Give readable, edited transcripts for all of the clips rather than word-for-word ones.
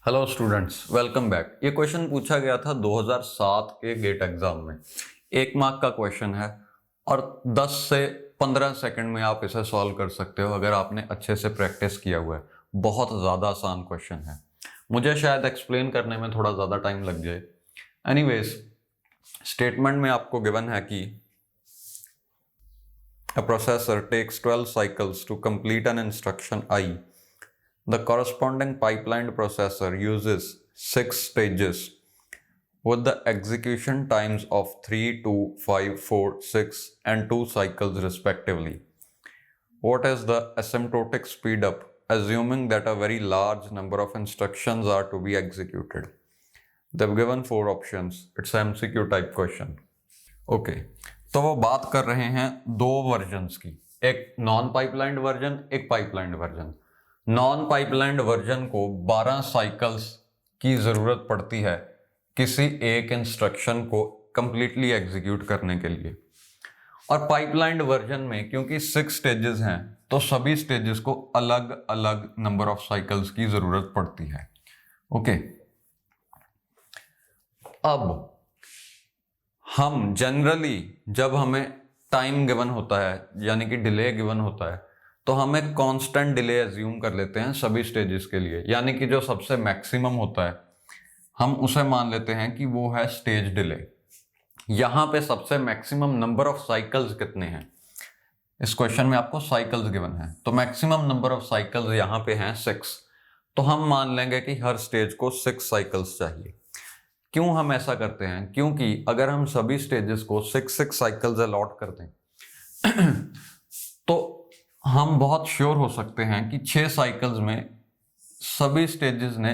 Hello students, welcome back. ये question पूछा गया था 2007 के गेट एग्जाम में। 1 मार्क का क्वेश्चन है और 10 से 15 सेकंड में आप इसे सॉल्व कर सकते हो अगर आपने अच्छे से प्रैक्टिस किया हुआ है। बहुत ज़्यादा आसान क्वेश्चन है। मुझे शायद एक्सप्लेन करने में थोड़ा ज़्यादा टाइम लग जाए। एनीवेज, स्टेटमेंट में आपको गिवन है कि a processor takes 12 cycles to complete an instruction I. The corresponding pipelined processor uses 6 stages with the execution times of 3, 2, 5, 4, 6 and 2 cycles respectively. What is the asymptotic speedup assuming that a very large number of instructions are to be executed? They've given 4 options. It's an MCQ type question. Okay, तो वो बात कर रहे हैं दो versions की, एक non पाइपलाइंड version, एक पाइपलाइंड वर्जन। नॉन पाइपलाइंड वर्जन को 12 साइकिल्स की ज़रूरत पड़ती है किसी एक इंस्ट्रक्शन को कंप्लीटली एग्जीक्यूट करने के लिए, और पाइपलाइंड वर्जन में क्योंकि 6 स्टेजेस हैं तो सभी स्टेजेस को अलग अलग नंबर ऑफ साइकिल्स की ज़रूरत पड़ती है। ओके, अब हम जनरली जब हमें टाइम गिवन होता है यानी कि डिले गिवन होता है तो हम एक कांस्टेंट डिले एज्यूम कर लेते हैं सभी स्टेजेस के लिए, यानी कि जो सबसे मैक्सिमम होता है हम उसे मान लेते हैं कि वो है स्टेज डिले। यहाँ पे सबसे मैक्सिमम नंबर ऑफ साइकिल्स कितने हैं, इस क्वेश्चन में आपको साइकिल्स गिवन है, तो मैक्सिमम नंबर ऑफ साइकिल्स यहाँ पे हैं 6। तो हम मान लेंगे कि हर स्टेज को 6 साइकिल्स चाहिए। क्यों हम ऐसा करते हैं? क्योंकि अगर हम सभी स्टेजेस को 6 साइकिल्स अलॉट कर दें तो हम बहुत श्योर हो सकते हैं कि 6 साइकिल्स में सभी स्टेजेस ने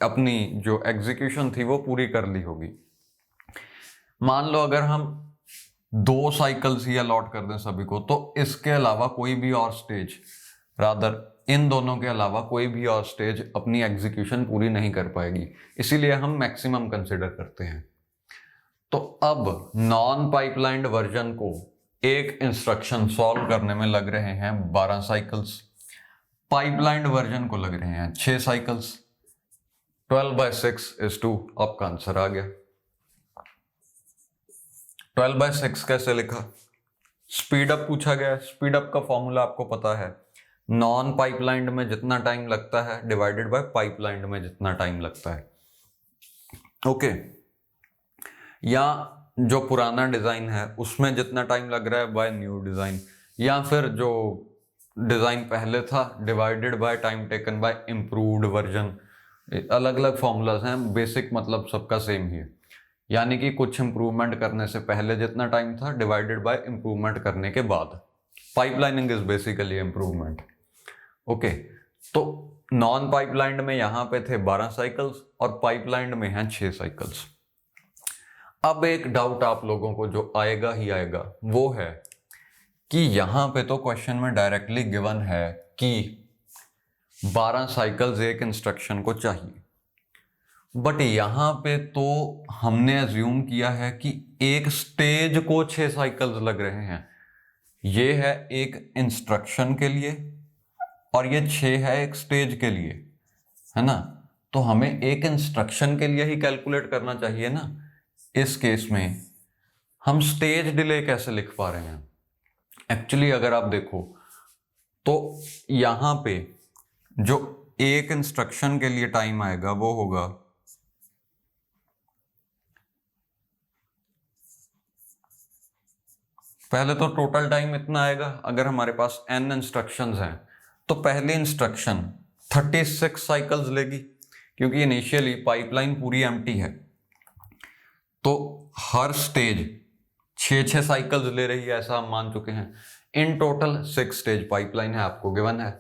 अपनी जो एग्जीक्यूशन थी वो पूरी कर ली होगी। मान लो अगर हम 2 साइकिल्स ही अलॉट कर दें सभी को, तो इसके अलावा कोई भी और स्टेज, रादर इन दोनों के अलावा कोई भी और स्टेज अपनी एग्जीक्यूशन पूरी नहीं कर पाएगी, इसीलिए हम मैक्सिमम कंसिडर करते हैं। तो अब नॉन पाइपलाइंड वर्जन को एक इंस्ट्रक्शन सॉल्व करने में लग रहे हैं 12 साइकिल्स, पाइपलाइंड वर्जन को लग रहे हैं 6 साइकिल्स। 12/6 is 2, आपका आंसर आ गया। 12/6 कैसे लिखा? स्पीड अप पूछा गया। स्पीड अप का फॉर्मूला आपको पता है, नॉन पाइपलाइंड में जितना टाइम लगता है डिवाइडेड बाय पाइपलाइंड में जितना टाइम लगता है। ओके, या जो पुराना डिजाइन है उसमें जितना टाइम लग रहा है बाय न्यू डिजाइन, या फिर जो डिजाइन पहले था divided by time taken by improved version. अलग अलग फॉर्मूलाज हैं, बेसिक मतलब सबका सेम ही है, यानी कि कुछ इंप्रूवमेंट करने से पहले जितना टाइम था डिवाइडेड बाय इंप्रूवमेंट करने के बाद। Pipelining is basically improvement. Okay, तो नॉन पाइपलाइंड में यहां पे थे 12 साइकिल्स और पाइपलाइंड में हैं 6 साइकिल्स। अब एक डाउट आप लोगों को जो आएगा ही आएगा वो है कि यहां पे तो क्वेश्चन में डायरेक्टली गिवन है कि 12 साइकिल्स एक इंस्ट्रक्शन को चाहिए, बट यहां पे तो हमने अज्यूम किया है कि एक स्टेज को 6 साइकिल्स लग रहे हैं। ये है एक इंस्ट्रक्शन के लिए और ये 6 है एक स्टेज के लिए, है ना? तो हमें एक इंस्ट्रक्शन के लिए ही कैलकुलेट करना चाहिए ना। इस केस में हम स्टेज डिले कैसे लिख पा रहे हैं? एक्चुअली अगर आप देखो तो यहां पे जो एक इंस्ट्रक्शन के लिए टाइम आएगा वो होगा पहले तो टोटल टाइम इतना आएगा। अगर हमारे पास n इंस्ट्रक्शंस हैं तो पहली इंस्ट्रक्शन 36 साइकिल्स लेगी, क्योंकि इनिशियली पाइपलाइन पूरी एम्प्टी है, तो हर स्टेज 6 साइकिल्स ले रही है, ऐसा हम मान चुके हैं। इन टोटल 6 स्टेज पाइपलाइन है, आपको गिवन है।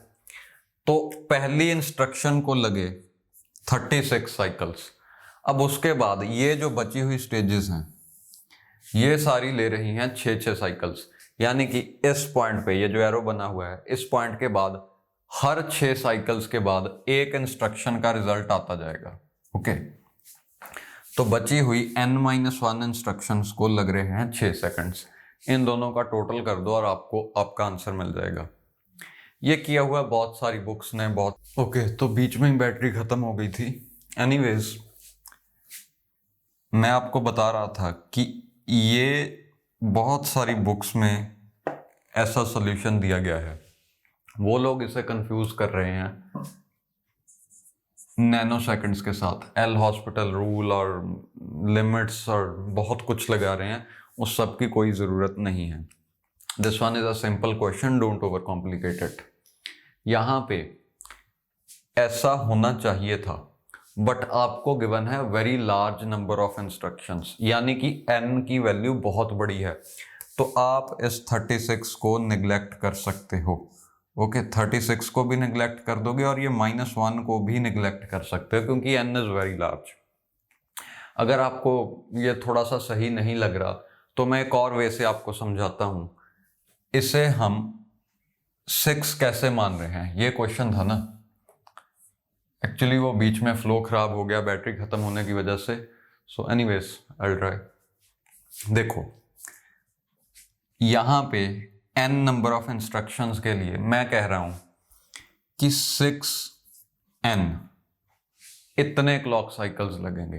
तो पहली इंस्ट्रक्शन को लगे 36 साइकिल्स। अब उसके बाद ये जो बची हुई स्टेजेस हैं ये सारी ले रही हैं 6 साइकिल्स, यानी कि इस पॉइंट पे ये जो एरो बना हुआ है इस पॉइंट के बाद हर 6 साइकिल्स के बाद एक इंस्ट्रक्शन का रिजल्ट आता जाएगा। ओके, तो बची हुई n-1 इंस्ट्रक्शंस को लग रहे हैं 6 सेकंड्स। इन दोनों का टोटल कर दो और आपको आपका आंसर मिल जाएगा। ये किया हुआ बहुत सारी बुक्स ने बहुत ओके। तो बीच में ही बैटरी खत्म हो गई थी। एनीवेज, मैं आपको बता रहा था कि ये बहुत सारी बुक्स में ऐसा सॉल्यूशन दिया गया है। वो लोग इसे कंफ्यूज कर रहे हैं नैनो सेकंड्स के साथ, एल हॉस्पिटल रूल और लिमिट्स और बहुत कुछ लगा रहे हैं। उस सब की कोई ज़रूरत नहीं है। This one is a simple question, don't over complicate it. यहाँ पे ऐसा होना चाहिए था, बट आपको गिवन है very large number of instructions, यानी कि n की वैल्यू बहुत बड़ी है, तो आप इस 36 को निगलेक्ट कर सकते हो। ओके, 36 को भी निगलेक्ट कर दोगे और ये -1 को भी निगलेक्ट कर सकते हो, क्योंकि n इज वेरी लार्ज। अगर आपको ये थोड़ा सा सही नहीं लग रहा तो मैं एक और वे से आपको समझाता हूं। इसे हम 6 कैसे मान रहे हैं, ये क्वेश्चन था ना। एक्चुअली वो बीच में फ्लो खराब हो गया बैटरी खत्म होने की वजह से। So anyways, I try. देखो, यहां पे n नंबर ऑफ इंस्ट्रक्शंस के लिए मैं कह रहा हूं कि 6n इतने क्लॉक साइकिल्स लगेंगे।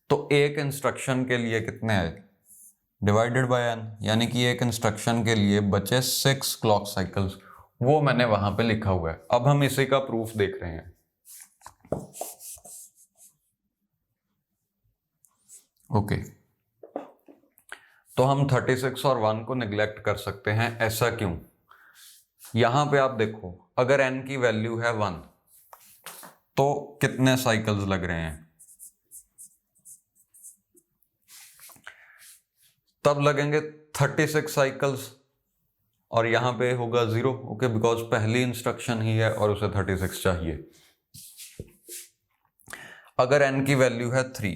तो एक इंस्ट्रक्शन के लिए कितने आए, डिवाइडेड बाय n, यानी कि एक इंस्ट्रक्शन के लिए बचे 6 क्लॉक साइकिल्स। वो मैंने वहां पे लिखा हुआ है। अब हम इसी का प्रूफ देख रहे हैं। ओके, तो हम 36 और 1 को निगलेक्ट कर सकते हैं। ऐसा क्यों? यहां पे आप देखो, अगर n की वैल्यू है 1 तो कितने साइकिल्स लग रहे हैं, तब लगेंगे 36 साइकिल्स और यहां पे होगा 0। ओके, बिकॉज पहली इंस्ट्रक्शन ही है और उसे 36 चाहिए। अगर n की वैल्यू है 3,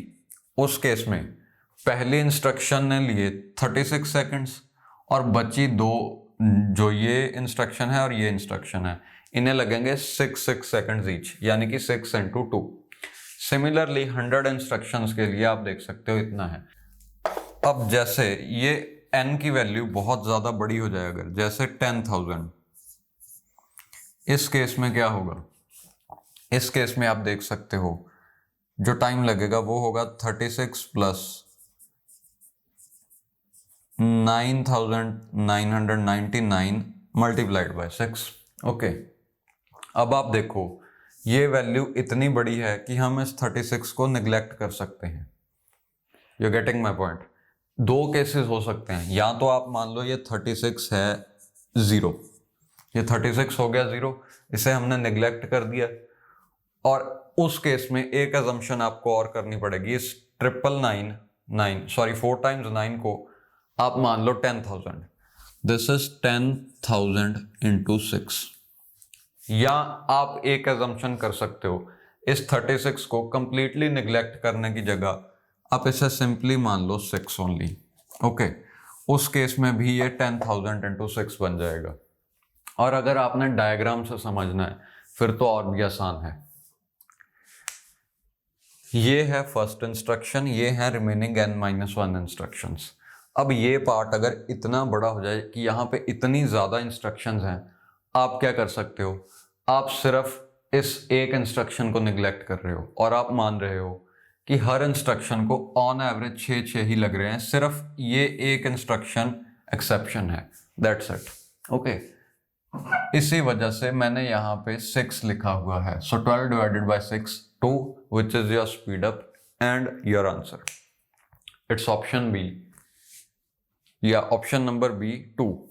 उस केस में पहली इंस्ट्रक्शन ने लिए 36 सेकंड्स और बची दो, जो ये इंस्ट्रक्शन है और ये इंस्ट्रक्शन है, इन्हें लगेंगे 6 सेकंड्स ईच, यानी कि 6 × 2। सिमिलरली 100 इंस्ट्रक्शंस के लिए आप देख सकते हो इतना है। अब जैसे ये n की वैल्यू बहुत ज्यादा बड़ी हो जाए, अगर जैसे 10,000, इस केस में क्या होगा? इस केस में आप देख सकते हो जो टाइम लगेगा वो होगा 36 + 9,999 मल्टीप्लाइड बाय 6। ओके, अब आप देखो ये वैल्यू इतनी बड़ी है कि हम इस 36 को निगलेक्ट कर सकते हैं। You getting my point? दो केसेस हो सकते हैं, या तो आप मान लो ये 36 है 0, ये 36 हो गया 0, इसे हमने निगलेक्ट कर दिया। और उस केस में एक अजम्पशन आपको और करनी पड़ेगी, इस 4 टाइम्स 9 को आप मान लो 10,000। This is 10,000 × 6। या आप एक अजम्पशन कर सकते हो, इस 36 को कंप्लीटली निगलेक्ट करने की जगह आप इसे सिंपली मान लो 6 ओनली। ओके, उस केस में भी ये 10,000 × 6 बन जाएगा। और अगर आपने डायग्राम से समझना है फिर तो और भी आसान है। ये है फर्स्ट इंस्ट्रक्शन, ये है रिमेनिंग n-1 इंस्ट्रक्शंस। अब ये पार्ट अगर इतना बड़ा हो जाए कि यहाँ पे इतनी ज़्यादा इंस्ट्रक्शंस हैं, आप क्या कर सकते हो? आप सिर्फ इस एक इंस्ट्रक्शन को निगलेक्ट कर रहे हो और आप मान रहे हो कि हर इंस्ट्रक्शन को ऑन एवरेज 6 ही लग रहे हैं, सिर्फ ये एक इंस्ट्रक्शन एक्सेप्शन है। That's it. ओके, इसी वजह से मैंने यहाँ पे 6 लिखा हुआ है। सो 12 divided by 6, 2, which is your speed up and your answer. It's option B, या ऑप्शन नंबर B, 2।